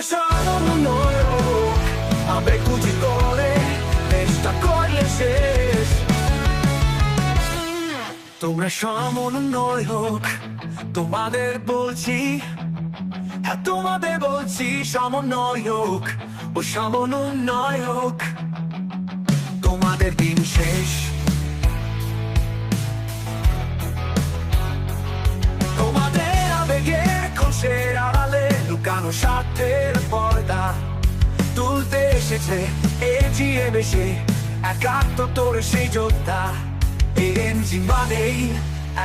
সমন্বয়ক আবেগ পুঁজি করে চেষ্টা করলে শেষ। তোমরা সমন্বয়ক, তোমাদের বলছি, হ্যাঁ তোমাদের বলছি সমন্বয়ক ও সমন্বয়ক, তোমাদের দিন শেষ। তোমাদের আবেগের খোঁজের আড়ালে লুকানো স্বার্থের পর্দা তুলতে এসেছে এগিয়ে বেশে একাত্তরে সেই যোদ্ধা। এএনজি মানেই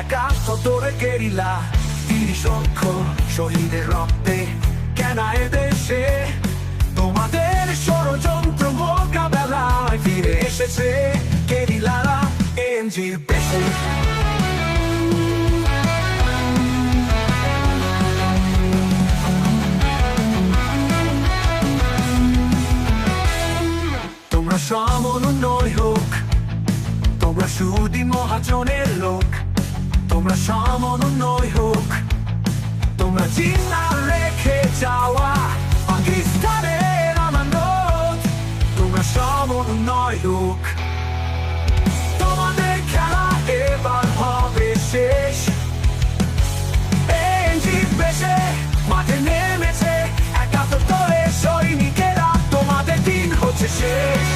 একাত্তরে গেরিলা, ৩০ লক্ষ শহীদের রক্তে কেনা এদেশে। তোমাদের ষড়যন্ত্র মোকাবেলায় ফিরে এসেছে গেরিলারা এএনজির বেশে। তোমরা সমন্বয়ক, তোমরা সুদি মহাজনের লোক, তোমরা সমন্বয়ক, তোমরা চিন্তা রেখে যাওয়া পাকিস্তানের আমানত। তোমরা সমন্বয়ক, তোমাদের খেলা এবার হবে শেষ। এএনজি বেশে মাঠে নেমেছে একাত্তরে সৈনিকেরা, তোমাদের দিন হচ্ছে শেষ।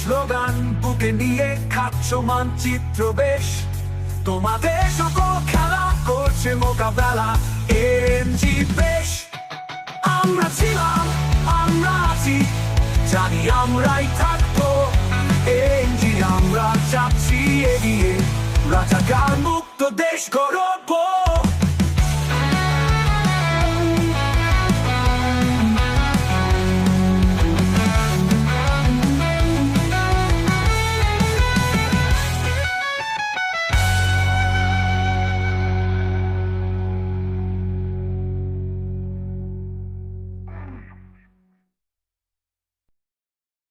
স্লোগান বুকে নিয়ে খাচ্ছ মানচিত্র বেশ, তোমাদের সকল খেলা করছে মোকাবেলা এএনজি বেশ। আমরা ছিলাম, আমরা আছি, জানি আমরাই থাকবো এএনজি। আমরা যাচ্ছি এগিয়ে, রাজাকার মুক্ত দেশ গড়বো।